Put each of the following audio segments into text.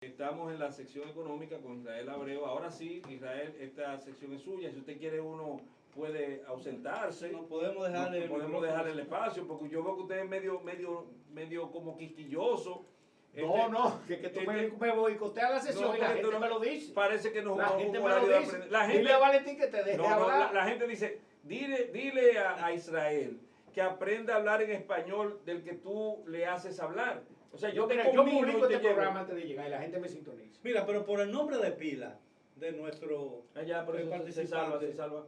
Estamos en la sección económica con Israel Abreu. Ahora sí, Israel, esta sección es suya. Si usted quiere, uno puede ausentarse. No podemos dejarle, podemos dejarle el espacio, porque yo veo que usted es medio como quisquilloso. Que tú me boicoteas la sesión y la gente me lo dice. Parece que no la gente me lo lo dice. dice. Dile a Valentín que te deje hablar. La gente dice, dile a Israel que aprenda a hablar en español del que tú le haces hablar. O sea, yo publico este programa antes de llegar y la gente me sintoniza. Mira, pero por el nombre de pila de nuestro participante, se salva.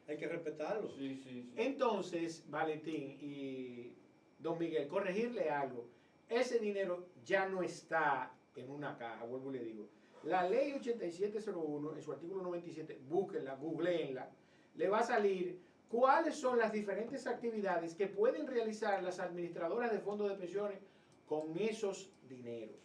Hay que respetarlo. Sí. Entonces, Valentín y Don Miguel, corregirle algo. Ese dinero ya no está en una caja, vuelvo y le digo. La ley 8701, en su artículo 97, búsquenla, googleenla, le va a salir cuáles son las diferentes actividades que pueden realizar las administradoras de fondos de pensiones con esos dineros.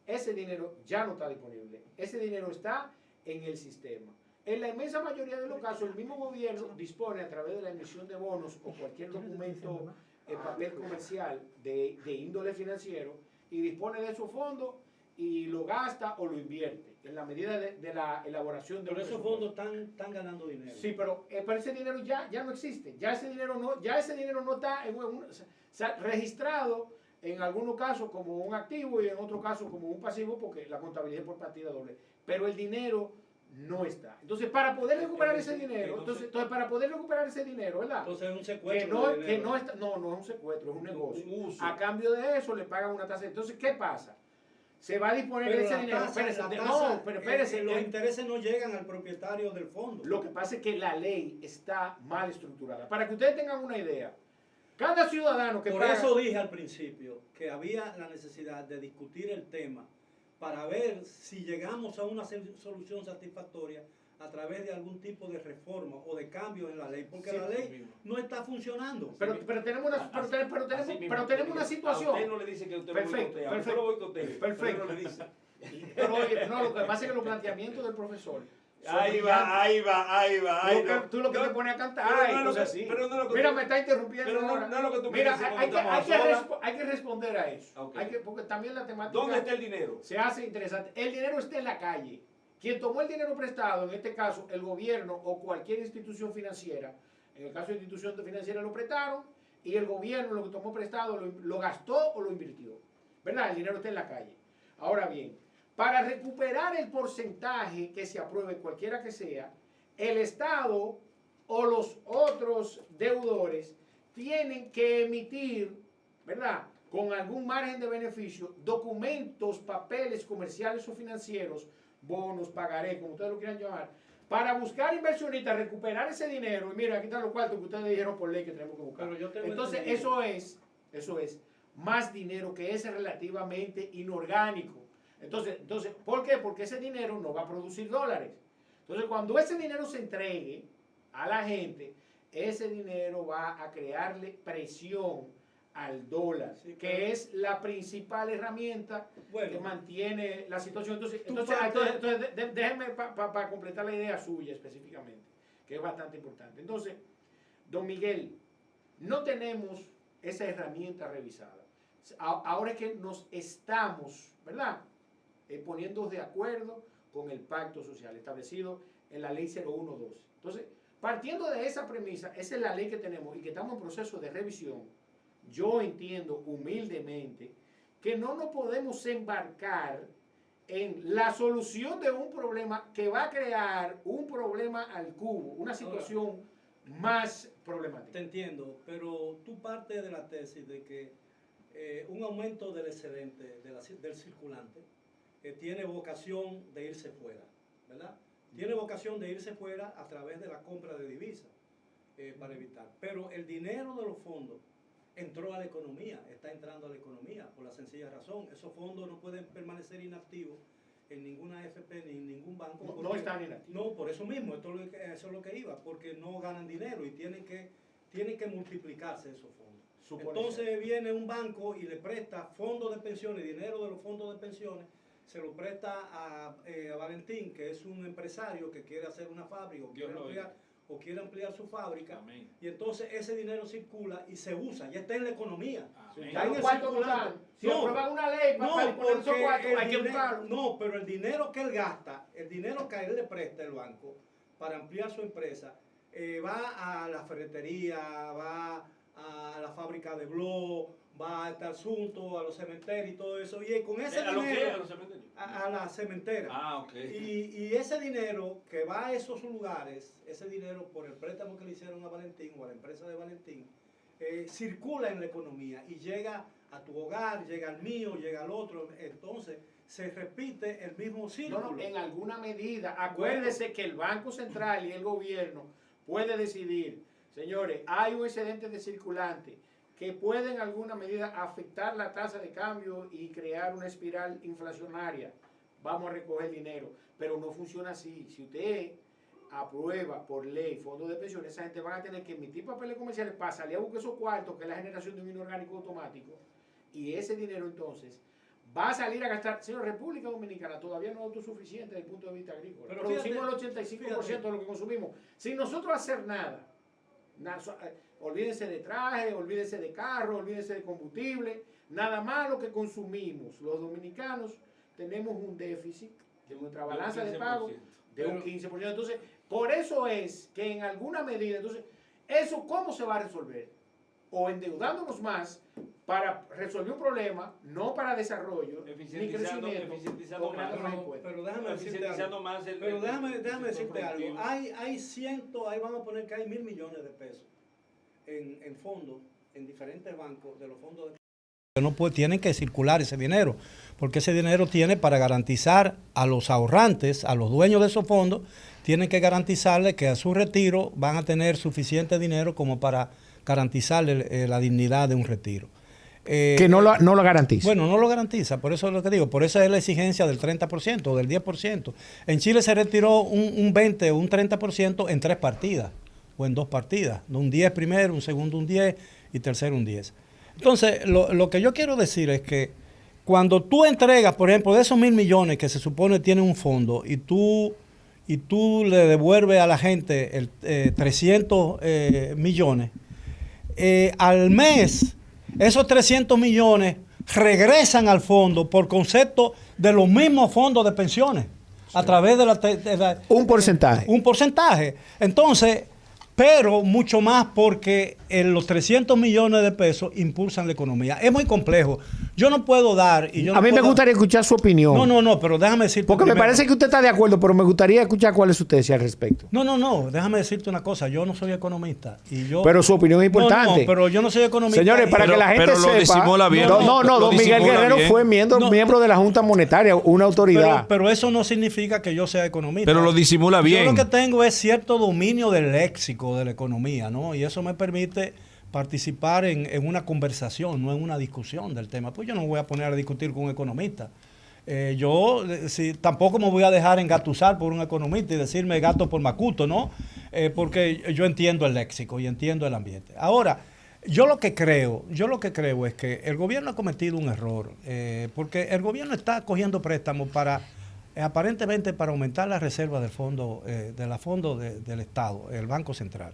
Ese dinero ya no está disponible. Ese dinero está en el sistema. En la inmensa mayoría de los casos, el mismo gobierno dispone a través de la emisión de bonos o cualquier documento en papel comercial de índole financiero y dispone de esos fondos y lo gasta o lo invierte en la medida de la elaboración de pero esos fondos están ganando dinero. Sí, pero ese dinero ya no existe. Ya ese dinero no está registrado en algunos casos como un activo y en otros casos como un pasivo porque la contabilidad es por partida doble. Pero el dinero no está. Entonces, para poder recuperar ese dinero, entonces para poder recuperar ese dinero, ¿verdad? Entonces es un secuestro. No es un secuestro, es un negocio. A cambio de eso le pagan una tasa. Entonces, ¿qué pasa? Se va a disponer ese dinero. Espérese, los intereses no llegan al propietario del fondo. Lo que pasa es que la ley está mal estructurada. Para que ustedes tengan una idea, cada ciudadano que Por eso dije al principio que había la necesidad de discutir el tema para ver si llegamos a una solución satisfactoria a través de algún tipo de reforma o de cambio en la ley, porque la ley no está funcionando. Pero tenemos una situación. A usted no le dice que usted lo boicotea. Perfecto. No le dice. Pero no, lo que pasa es que los planteamientos del profesor. Ahí va. Tú lo que te pones a cantar. Mira, me está interrumpiendo ahora. No es lo que tú Mira, piensas. hay que responder a eso. Okay. Porque también la temática. ¿Dónde está el dinero? Se hace interesante. El dinero está en la calle. Quien tomó el dinero prestado, en este caso el gobierno o cualquier institución financiera, en el caso de institución financiera lo prestaron y el gobierno lo que tomó prestado lo gastó o lo invirtió. ¿Verdad? El dinero está en la calle. Ahora bien, para recuperar el porcentaje que se apruebe, cualquiera que sea, el Estado o los otros deudores tienen que emitir, ¿verdad?, con algún margen de beneficio, documentos, papeles comerciales o financieros, bonos, pagaré, como ustedes lo quieran llamar, para buscar inversionistas, recuperar ese dinero. Y mira, aquí están los cuartos que ustedes dijeron por ley que tenemos que buscar. Entonces, eso es más dinero que es relativamente inorgánico. Entonces, ¿por qué? Porque ese dinero no va a producir dólares. Entonces, cuando ese dinero se entregue a la gente, ese dinero va a crearle presión al dólar, que es la principal herramienta que mantiene la situación. Entonces déjenme para completar la idea suya específicamente, que es bastante importante. Entonces, don Miguel, no tenemos esa herramienta revisada. Ahora es que nos estamos, ¿verdad?, poniendo de acuerdo con el pacto social establecido en la ley 0112. Entonces, partiendo de esa premisa, esa es la ley que tenemos y que estamos en proceso de revisión. Yo entiendo humildemente que no nos podemos embarcar en la solución de un problema que va a crear un problema al cubo, una situación más problemática. Te entiendo, pero tú partes de la tesis de que un aumento del excedente del circulante tiene vocación de irse fuera, ¿verdad? Tiene vocación de irse fuera a través de la compra de divisas para evitar. Pero el dinero de los fondos entró a la economía, está entrando a la economía por la sencilla razón. Esos fondos no pueden permanecer inactivos en ninguna AFP ni en ningún banco. No están inactivos. No, por eso mismo, eso es lo que iba, porque no ganan dinero y tienen que multiplicarse esos fondos. Entonces viene un banco y le presta fondos de pensiones, dinero de los fondos de pensiones, se lo presta a Valentín, que es un empresario que quiere hacer una fábrica o quiere ampliar su fábrica, Amén. y entonces ese dinero circula y se usa, ya está en la economía. Amén. Ya en Los el cuartos circulante. no están. Si aprueban una ley para disponer esos cuartos, hay que buscarlo. No, pero el dinero que él gasta, el dinero que a él le presta el banco para ampliar su empresa, va a la ferretería, va a la fábrica de blog, va a este asunto, a los cementerios y todo eso. Y con ese ¿A lo qué? dinero, ¿A los cementerios? a la cementera. Ah, ok. Y ese dinero que va a esos lugares, ese dinero por el préstamo que le hicieron a Valentín o a la empresa de Valentín, circula en la economía y llega a tu hogar, llega al mío, llega al otro. Entonces se repite el mismo círculo. No, en alguna medida. Acuérdese que el Banco Central y el gobierno puede decidir, señores, hay un excedente de circulante que puede en alguna medida afectar la tasa de cambio y crear una espiral inflacionaria. Vamos a recoger dinero, pero no funciona así. Si usted aprueba por ley fondos de pensión, esa gente van a tener que emitir papeles comerciales para salir a buscar esos cuartos, que es la generación de un inorgánico automático, y ese dinero entonces va a salir a gastar. Señor, República Dominicana todavía no es autosuficiente desde el punto de vista agrícola. Pero producimos fíjate, el 85% de lo que consumimos. Sin nosotros hacer nada, olvídense de traje, olvídense de carro, olvídense de combustible, nada más lo que consumimos. Los dominicanos tenemos un déficit de nuestra balanza de pago de un 15%. Entonces, por eso es que en alguna medida, entonces, ¿eso cómo se va a resolver? O endeudándonos más para resolver un problema, no para desarrollo, ni crecimiento, eficientizando o creando más. más impuestos. Pero déjame decirte Eficientizando algo. más el Pero déjame sector decirte algo. productivo. Ahí vamos a poner que hay 1.000 millones de pesos en fondos, en diferentes bancos de los fondos de... No tienen que circular ese dinero, porque ese dinero tiene para garantizar a los ahorrantes, a los dueños de esos fondos, tienen que garantizarle que a su retiro van a tener suficiente dinero como para garantizarle la dignidad de un retiro. Que no lo garantiza. Bueno, no lo garantiza, por eso es lo que digo, por eso es la exigencia del 30% o del 10%. En Chile se retiró un 20 o un 30% en 3 partidas o en 2 partidas, un 10 primero, un segundo un 10 y tercero un 10. Entonces, lo que yo quiero decir es que cuando tú entregas, por ejemplo, de esos 1.000 millones que se supone tiene un fondo y tú le devuelves a la gente 300 millones, al mes esos 300 millones regresan al fondo por concepto de los mismos fondos de pensiones, a través de un porcentaje. Un porcentaje. Entonces, pero mucho más porque los 300 millones de pesos impulsan la economía. Es muy complejo. Yo no puedo dar... A mí me gustaría escuchar su opinión. No, pero déjame decirte... Porque me parece que usted está de acuerdo, pero me gustaría escuchar cuál es su tesis al respecto. No, déjame decirte una cosa. Yo no soy economista. Pero su opinión es importante. No, pero yo no soy economista. Señores, para que la gente pero lo sepa... disimula bien. No, don Miguel Guerrero fue miembro de la Junta Monetaria, una autoridad. Pero eso no significa que yo sea economista. Pero lo disimula bien. Yo lo que tengo es cierto dominio del léxico de la economía, ¿no? Y eso me permite participar en una conversación, no en una discusión del tema. Pues yo no me voy a poner a discutir con un economista. Tampoco me voy a dejar engatusar por un economista y decirme gato por macuto, ¿no? Porque yo entiendo el léxico y entiendo el ambiente. Ahora, yo lo que creo es que el gobierno ha cometido un error, porque el gobierno está cogiendo préstamos aparentemente para aumentar la reserva del fondo, del Estado, el Banco Central.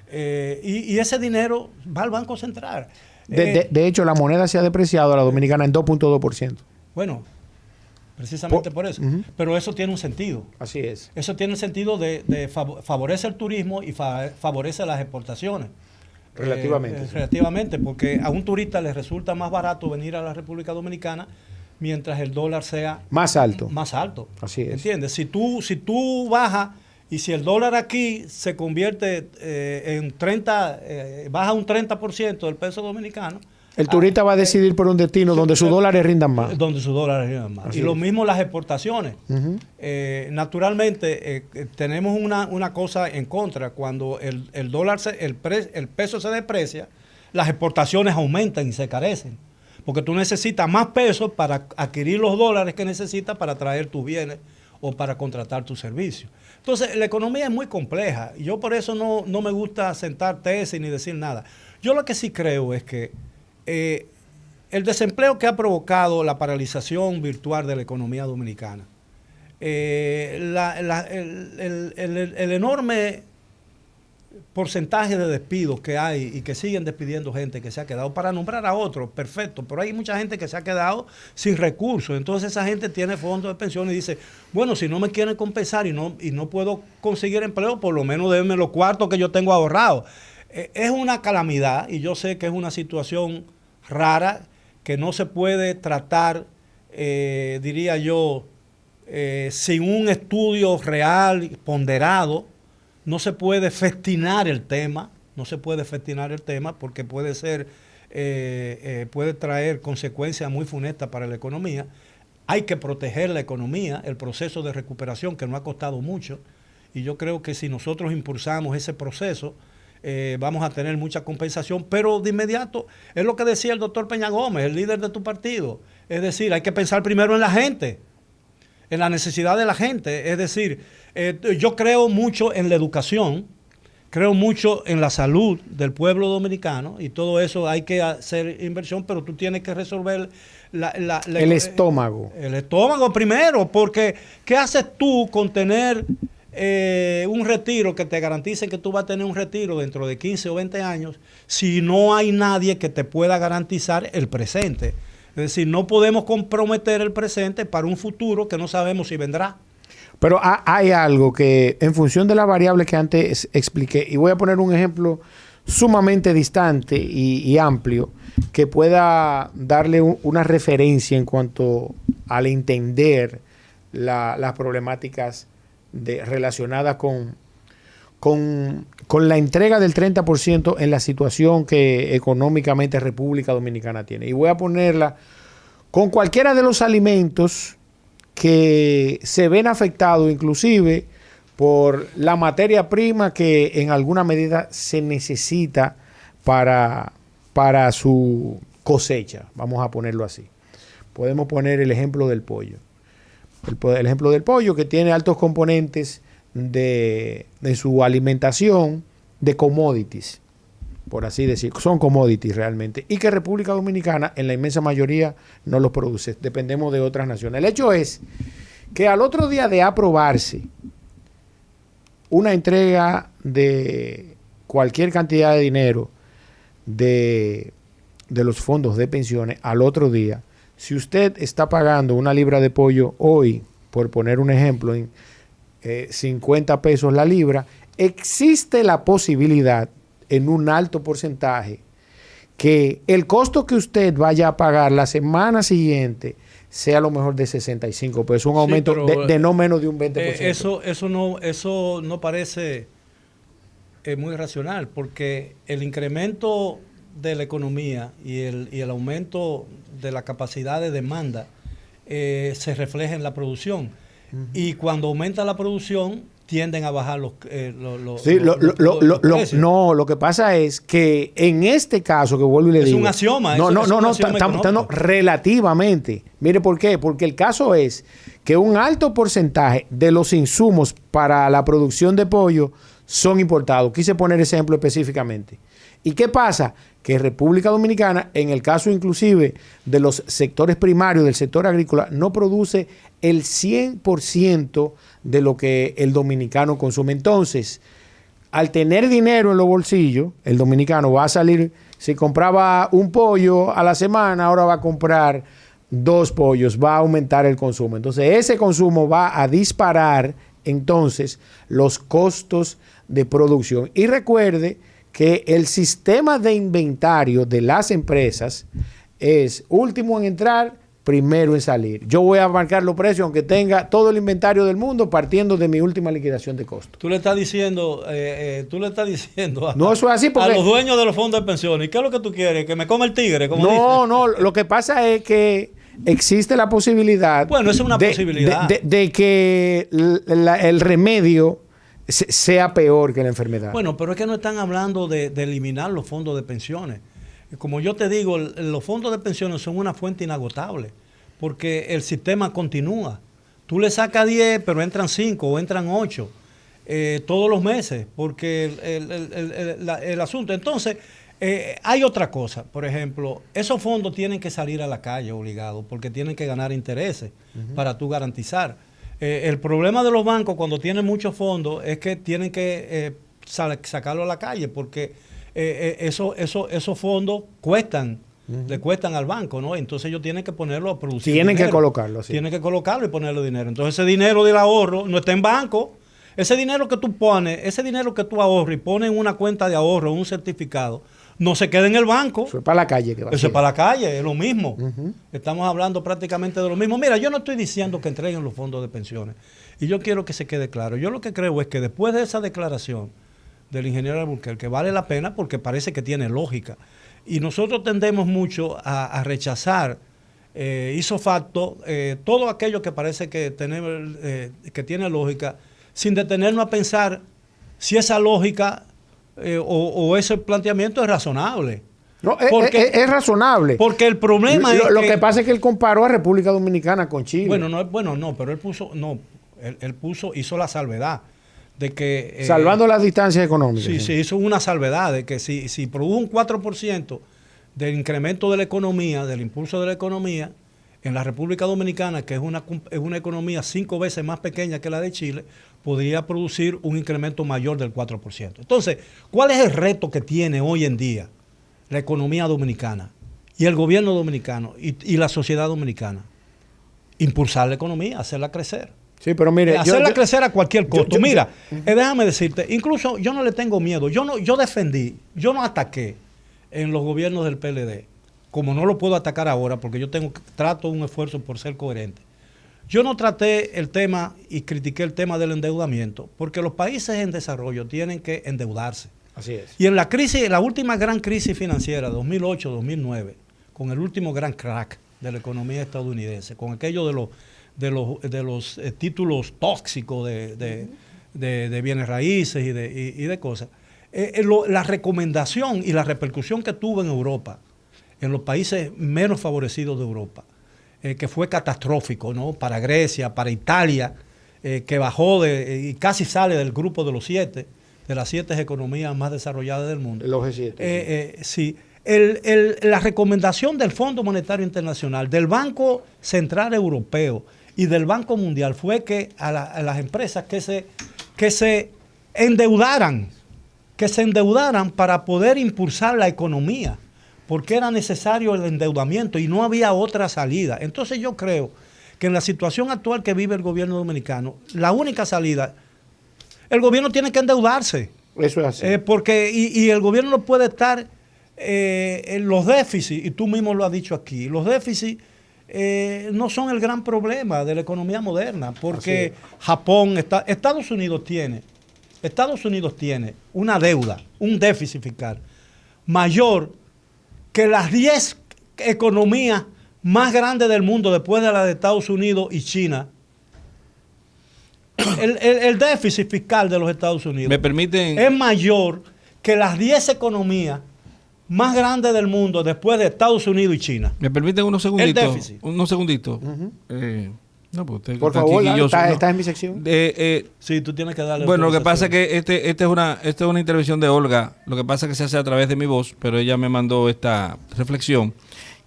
Y ese dinero va al Banco Central. De hecho, la moneda se ha depreciado a la dominicana en 2.2%. Bueno, precisamente por eso. Pero eso tiene un sentido. Así es. Eso tiene un sentido de favorece el turismo y favorece las exportaciones. Relativamente. Relativamente, porque a un turista le resulta más barato venir a la República Dominicana mientras el dólar sea más alto. Así es. ¿Entiendes? Si tú bajas y si el dólar aquí se convierte en 30, baja un 30% del peso dominicano, el turista va a decidir por un destino donde sus dólares rindan más. Donde sus dólares rindan más. Así y lo es. mismo las exportaciones. Naturalmente, tenemos una cosa en contra. Cuando el dólar, el peso se deprecia, las exportaciones aumentan y se carecen. Porque tú necesitas más pesos para adquirir los dólares que necesitas para traer tus bienes o para contratar tus servicios. Entonces, la economía es muy compleja. Y yo por eso no me gusta sentar tesis ni decir nada. Yo lo que sí creo es que el desempleo que ha provocado la paralización virtual de la economía dominicana, el enorme porcentaje de despidos que hay y que siguen despidiendo gente que se ha quedado, para nombrar a otros, perfecto, pero hay mucha gente que se ha quedado sin recursos. Entonces esa gente tiene fondos de pensión y dice, bueno, si no me quieren compensar y no puedo conseguir empleo, por lo menos denme los cuartos que yo tengo ahorrados. Es una calamidad y yo sé que es una situación rara que no se puede tratar, diría yo, sin un estudio real, ponderado. No se puede festinar el tema, porque puede ser, puede traer consecuencias muy funestas para la economía. Hay que proteger la economía, el proceso de recuperación que no ha costado mucho, y yo creo que si nosotros impulsamos ese proceso, vamos a tener mucha compensación, pero de inmediato, es lo que decía el doctor Peña Gómez, el líder de tu partido, es decir, hay que pensar primero en la gente, en la necesidad de la gente, es decir, yo creo mucho en la educación, creo mucho en la salud del pueblo dominicano y todo eso hay que hacer inversión, pero tú tienes que resolver el estómago. El estómago primero, porque ¿qué haces tú con tener un retiro que te garantice que tú vas a tener un retiro dentro de 15 o 20 años si no hay nadie que te pueda garantizar el presente? Es decir, no podemos comprometer el presente para un futuro que no sabemos si vendrá. Pero hay algo que, en función de las variables que antes expliqué, y voy a poner un ejemplo sumamente distante y amplio, que pueda darle una referencia en cuanto al entender las problemáticas relacionadas con la entrega del 30% en la situación que económicamente República Dominicana tiene. Y voy a ponerla con cualquiera de los alimentos que se ven afectados inclusive por la materia prima que en alguna medida se necesita para su cosecha, vamos a ponerlo así. Podemos poner el ejemplo del pollo. El ejemplo del pollo, que tiene altos componentes de su alimentación, de commodities, por así decir, son commodities realmente, y que República Dominicana en la inmensa mayoría no los produce, dependemos de otras naciones. El hecho es que al otro día de aprobarse una entrega de cualquier cantidad de dinero de los fondos de pensiones, al otro día, si usted está pagando una libra de pollo hoy, por poner un ejemplo, en 50 pesos la libra, existe la posibilidad en un alto porcentaje que el costo que usted vaya a pagar la semana siguiente sea a lo mejor de 65 pesos, un aumento de no menos de un 20%. Eso no parece muy racional, porque el incremento de la economía y el aumento de la capacidad de demanda se refleja en la producción. Y cuando aumenta la producción, tienden a bajar los precios. No, lo que pasa es que en este caso, que vuelvo y le digo... Es un axioma. Estamos relativamente. Mire por qué. Porque el caso es que un alto porcentaje de los insumos para la producción de pollo son importados. Quise poner ese ejemplo específicamente. ¿Y qué pasa? Que República Dominicana, en el caso inclusive de los sectores primarios, del sector agrícola, no produce el 100% de lo que el dominicano consume. Entonces, al tener dinero en los bolsillos, el dominicano va a salir, si compraba un pollo a la semana, ahora va a comprar 2 pollos, va a aumentar el consumo. Entonces, ese consumo va a disparar entonces los costos de producción. Y recuerde que el sistema de inventario de las empresas es último en entrar, primero en salir. Yo voy a marcar los precios aunque tenga todo el inventario del mundo partiendo de mi última liquidación de costos. Tú le estás diciendo, no, eso es así porque, a los dueños de los fondos de pensiones, ¿qué es lo que tú quieres? ¿Que me come el tigre? Como no, lo que pasa es que existe la posibilidad, bueno, es una posibilidad de que el remedio sea peor que la enfermedad. Bueno, pero es que no están hablando de eliminar los fondos de pensiones. Como yo te digo, los fondos de pensiones son una fuente inagotable, porque el sistema continúa. Tú le sacas 10, pero entran 5 o entran 8 todos los meses, porque el asunto. Entonces, hay otra cosa. Por ejemplo, esos fondos tienen que salir a la calle obligados, porque tienen que ganar intereses para tú garantizar. El problema de los bancos cuando tienen muchos fondos es que tienen que sacarlo a la calle, porque esos fondos cuestan, le cuestan al banco, ¿no? Entonces ellos tienen que ponerlo a producir Tienen dinero. que colocarlo, sí. Tienen que colocarlo y ponerle dinero. Entonces ese dinero del ahorro no está en banco. Ese dinero que tú pones, ese dinero que tú ahorras y pones en una cuenta de ahorro, un certificado, no se queda en el banco. Eso es para la calle que va. Eso es para la calle, es lo mismo. Estamos hablando prácticamente de lo mismo. Mira, yo no estoy diciendo que entreguen los fondos de pensiones. Y yo quiero que se quede claro. Yo lo que creo es que después de esa declaración del ingeniero Alburquerque, que vale la pena porque parece que tiene lógica. Y nosotros tendemos mucho a rechazar hizo facto todo aquello que parece que tiene lógica, sin detenernos a pensar si esa lógica o ese planteamiento es razonable. No, es razonable. Porque el problema es lo que pasa es que él comparó a República Dominicana con Chile. Bueno, pero él hizo la salvedad de que... salvando las distancias económicas. Sí, hizo una salvedad de que si produjo un 4% del incremento de la economía, del impulso de la economía, en la República Dominicana, que es una economía 5 veces más pequeña que la de Chile, podría producir un incremento mayor del 4%. Entonces, ¿cuál es el reto que tiene hoy en día la economía dominicana y el gobierno dominicano y la sociedad dominicana? Impulsar la economía, hacerla crecer. Sí, pero mire, hacerla crecer a cualquier costo. Mira, déjame decirte, incluso yo no le tengo miedo. Yo no ataqué en los gobiernos del PLD, como no lo puedo atacar ahora, porque trato un esfuerzo por ser coherente. Yo no traté el tema y critiqué el tema del endeudamiento, porque los países en desarrollo tienen que endeudarse. Así es. Y en la última gran crisis financiera, 2008-2009, con el último gran crack de la economía estadounidense, con aquello de los títulos tóxicos de bienes raíces y de cosas, la recomendación y la repercusión que tuvo en Europa, en los países menos favorecidos de Europa, que fue catastrófico, ¿no? Para Grecia, para Italia, que bajó y casi sale del grupo de las 7 economías más desarrolladas del mundo. El G7. Sí. La recomendación del Fondo Monetario Internacional, del Banco Central Europeo y del Banco Mundial fue que a las empresas que se endeudaran para poder impulsar la economía, porque era necesario el endeudamiento y no había otra salida. Entonces yo creo que en la situación actual que vive el gobierno dominicano, la única salida, el gobierno tiene que endeudarse. Eso es así. Porque el gobierno no puede estar en los déficits, y tú mismo lo has dicho aquí, los déficits no son el gran problema de la economía moderna, porque Japón, Estados Unidos tiene una deuda, un déficit fiscal mayor que las 10 economías más grandes del mundo después de la de Estados Unidos y China. El déficit fiscal de los Estados Unidos es mayor que las 10 economías más grandes del mundo después de Estados Unidos y China. ¿Me permiten unos segunditos? El déficit. Unos segunditos. Por favor, está en mi sección. Sí, tú tienes que darle. Bueno, lo que pasa es que esta es una intervención de Olga. Lo que pasa es que se hace a través de mi voz, pero ella me mandó esta reflexión.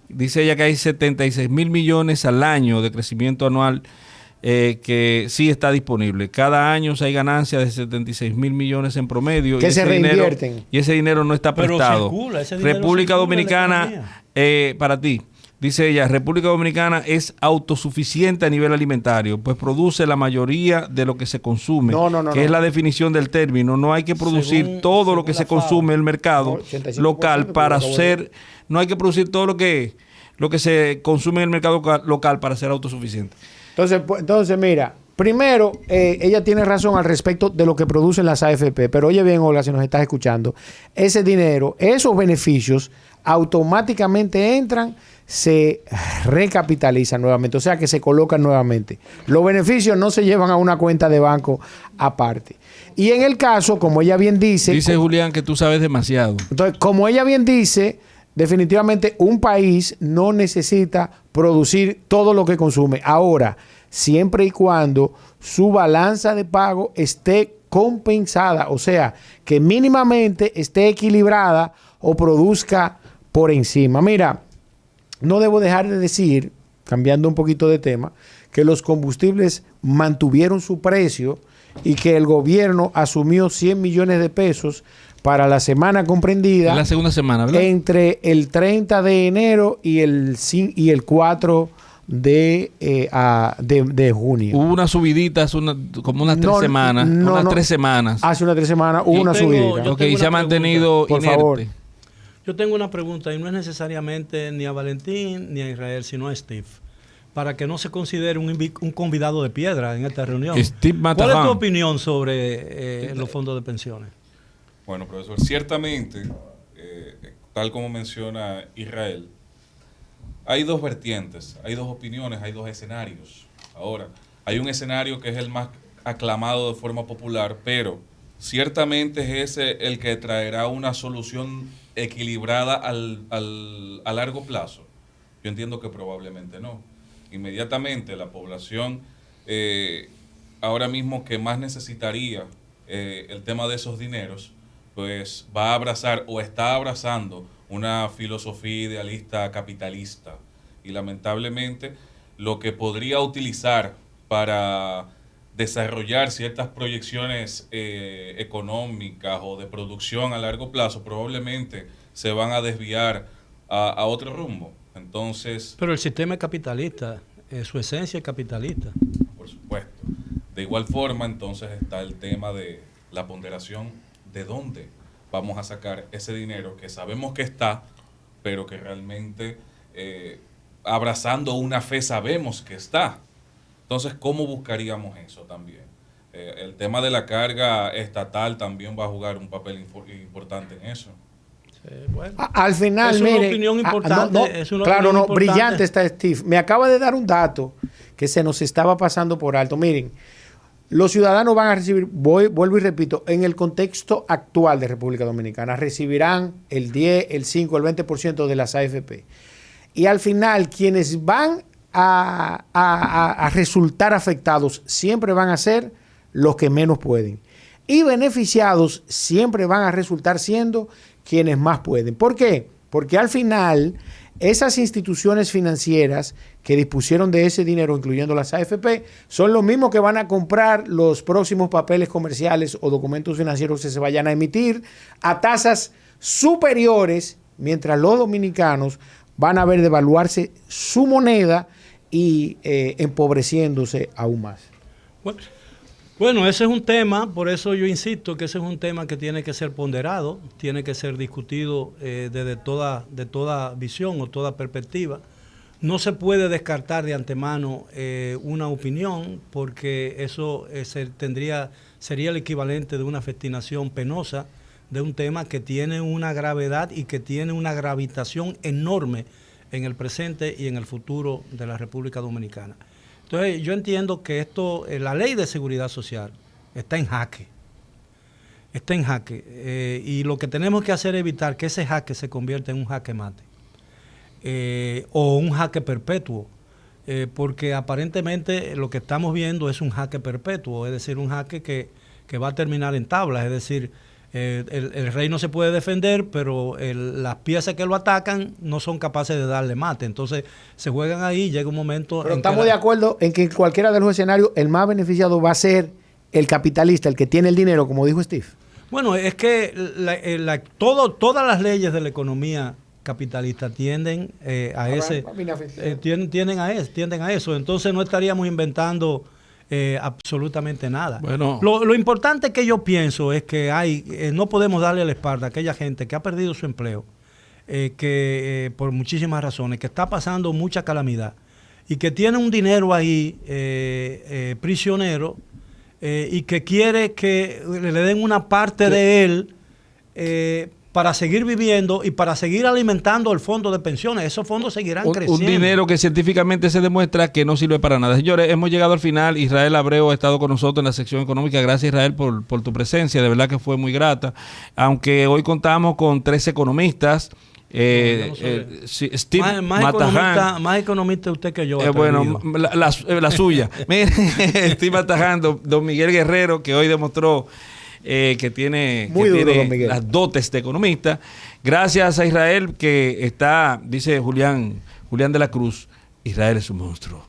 Dice ella que hay 76 mil millones al año de crecimiento anual que sí está disponible. Cada año hay ganancias de 76 mil millones en promedio. Que se reinvierten. Y ese dinero no está prestado. Circula, ese dinero República circula Dominicana, para ti. Dice ella, República Dominicana es autosuficiente a nivel alimentario, pues produce la mayoría de lo que se consume, que es la definición del término. No hay que producir todo lo que se consume en el mercado local para ser, no hay que producir todo lo que se consume en el mercado local para ser autosuficiente. Entonces mira, primero, ella tiene razón al respecto de lo que producen las AFP, pero oye bien, Olga, si nos estás escuchando, ese dinero, esos beneficios automáticamente entran, se recapitalizan nuevamente, o sea que se colocan nuevamente. Los beneficios no se llevan a una cuenta de banco aparte. Y en el caso, como ella bien dice... Dice Julián que tú sabes demasiado. Entonces, como ella bien dice, definitivamente un país no necesita producir todo lo que consume. Ahora, siempre y cuando su balanza de pago esté compensada, o sea, que mínimamente esté equilibrada o produzca por encima. Mira, no debo dejar de decir, cambiando un poquito de tema, que los combustibles mantuvieron su precio y que el gobierno asumió 100 millones de pesos para la semana comprendida. En la segunda semana, ¿verdad? Entre el 30 de enero y el 4 de junio. Hubo una subidita hace como unas 3 semanas. Unas 3 semanas. Hace unas 3 semanas hubo una subidita. Ok, y se ha mantenido por inerte. favor. Yo tengo una pregunta y no es necesariamente ni a Valentín ni a Israel, sino a Steve, para que no se considere un convidado de piedra en esta reunión. Steve Mataján. ¿Cuál es tu opinión sobre los fondos de pensiones? Bueno, profesor, ciertamente, tal como menciona Israel, hay dos vertientes, hay dos opiniones, hay dos escenarios. Ahora, hay un escenario que es el más aclamado de forma popular, pero ciertamente es ese el que traerá una solución equilibrada a largo plazo. Yo entiendo que probablemente no. Inmediatamente la población ahora mismo que más necesitaría el tema de esos dineros, pues va a abrazar o está abrazando una filosofía idealista capitalista. Y lamentablemente lo que podría utilizar para desarrollar ciertas proyecciones económicas o de producción a largo plazo probablemente se van a desviar a otro rumbo. Entonces, pero el sistema es capitalista, su esencia es capitalista. Por supuesto. De igual forma, entonces está el tema de la ponderación de dónde vamos a sacar ese dinero que sabemos que está, pero que realmente abrazando una fe sabemos que está. Entonces, ¿cómo buscaríamos eso también? El tema de la carga estatal también va a jugar un papel importante en eso. Bueno, Al final, es una mire, opinión importante. Es una claro, opinión importante. brillante está Steve. Me acaba de dar un dato que se nos estaba pasando por alto. Miren, los ciudadanos van a recibir, vuelvo y repito, en el contexto actual de República Dominicana, recibirán el 10, el 5, el 20% de las AFP. Y al final, quienes van a resultar afectados siempre van a ser los que menos pueden. Y beneficiados siempre van a resultar siendo quienes más pueden. ¿Por qué? Porque al final esas instituciones financieras que dispusieron de ese dinero, incluyendo las AFP, son los mismos que van a comprar los próximos papeles comerciales o documentos financieros que se vayan a emitir a tasas superiores, mientras los dominicanos van a ver devaluarse su moneda y empobreciéndose aún más. Bueno, ese es un tema, por eso yo insisto que ese es un tema que tiene que ser ponderado, tiene que ser discutido desde toda visión o toda perspectiva. No se puede descartar de antemano una opinión, porque eso sería el equivalente de una festinación penosa de un tema que tiene una gravedad y que tiene una gravitación enorme en el presente y en el futuro de la República Dominicana. Entonces, yo entiendo que la ley de seguridad social está en jaque. Está en jaque. Y lo que tenemos que hacer es evitar que ese jaque se convierta en un jaque mate. O un jaque perpetuo. Porque aparentemente lo que estamos viendo es un jaque perpetuo, es decir, un jaque que va a terminar en tablas. Es decir, el rey no se puede defender, pero las piezas que lo atacan no son capaces de darle mate. Entonces se juegan ahí, llega un momento... Pero estamos de acuerdo en que en cualquiera de los escenarios el más beneficiado va a ser el capitalista, el que tiene el dinero, como dijo Steve. Bueno, es que todas las leyes de la economía capitalista tienden tienden a eso. Entonces no estaríamos inventando absolutamente nada. Bueno. Lo importante que yo pienso es que no podemos darle la espalda a aquella gente que ha perdido su empleo, que por muchísimas razones, que está pasando mucha calamidad y que tiene un dinero ahí prisionero y que quiere que le den una parte de él para seguir viviendo y para seguir alimentando el fondo de pensiones. Esos fondos seguirán creciendo. Un dinero que científicamente se demuestra que no sirve para nada. Señores, hemos llegado al final. Israel Abreu ha estado con nosotros en la sección económica. Gracias, Israel, por tu presencia. De verdad que fue muy grata. Aunque hoy contamos con 3 economistas. Steve Mataján. Más economista usted que yo. Bueno, la suya. Mire, Steve Mataján, don Miguel Guerrero, que hoy demostró que tiene las dotes de economista. Gracias a Israel, que está, dice Julián de la Cruz, Israel es un monstruo.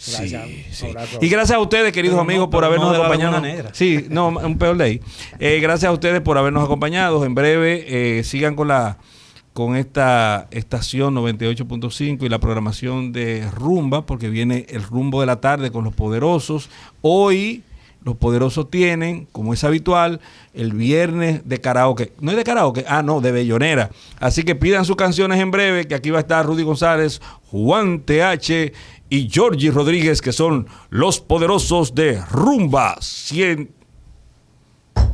Gracias. Sí. Abrazo. Y gracias a ustedes, queridos Pero amigos, no, por pero habernos no de la acompañado. Laguna Negra. Sí, no, un peor ley. Gracias a ustedes por habernos acompañado. En breve sigan con esta estación 98.5 y la programación de Rumba, porque viene el rumbo de la tarde con los poderosos. Hoy los poderosos tienen, como es habitual, el viernes de karaoke. ¿No es de karaoke? No, de bellonera. Así que pidan sus canciones en breve, que aquí va a estar Rudy González, Juan TH y Georgie Rodríguez, que son los poderosos de Rumba 100.